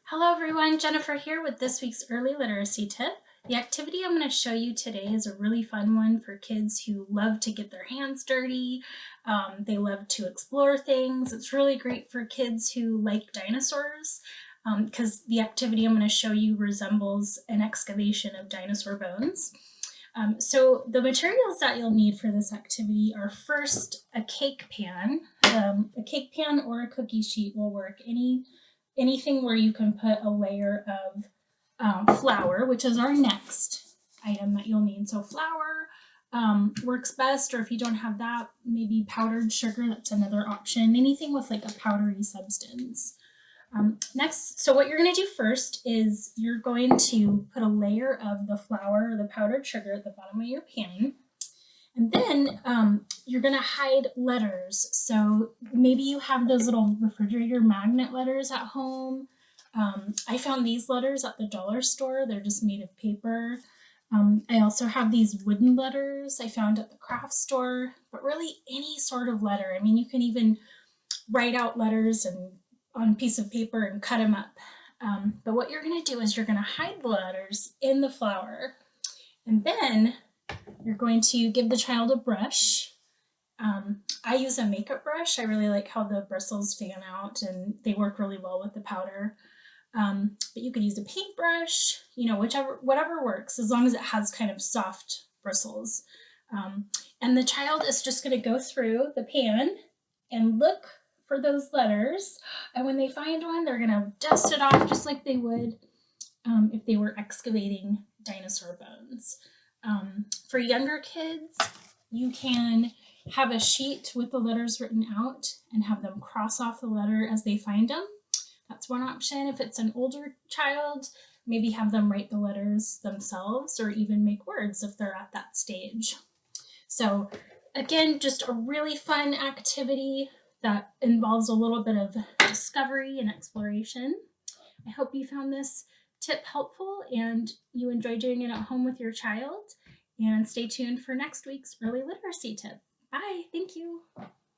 Hello everyone, Jennifer here with this week's early literacy tip. The activity I'm going to show you today is a really fun one for kids who love to get their hands dirty. They love to explore things. It's really great for kids who like dinosaurs because the activity I'm going to show you resembles an excavation of dinosaur bones. So the materials that you'll need for this activity are first a cake pan. A cake pan or a cookie sheet will work. Anything where you can put a layer of flour, which is our next item that you'll need. So flour works best, or if you don't have that, maybe powdered sugar, that's another option. Anything with like a powdery substance. Next, so what you're going to do first is you're going to put a layer of the flour or the powdered sugar at the bottom of your pan. And then you're going to hide letters. So maybe you have those little refrigerator magnet letters at home. I found these letters at the dollar store. They're just made of paper. I also have these wooden letters I found at the craft store, but really any sort of letter. I mean, you can even write out letters on a piece of paper and cut them up. But what you're going to do is you're going to hide the letters in the flour. And then you're going to give the child a brush. I use a makeup brush. I really like how the bristles fan out and they work really well with the powder. But you could use a paintbrush, whatever works, as long as it has kind of soft bristles. And the child is just going to go through the pan and look for those letters. And when they find one, they're going to dust it off just like they would if they were excavating dinosaur bones. For younger kids, you can have a sheet with the letters written out and have them cross off the letter as they find them. That's one option. If it's an older child, maybe have them write the letters themselves or even make words if they're at that stage. So again, just a really fun activity that involves a little bit of discovery and exploration. I hope you found this tip helpful and you enjoy doing it at home with your child. And stay tuned for next week's early literacy tip. Bye. Thank you.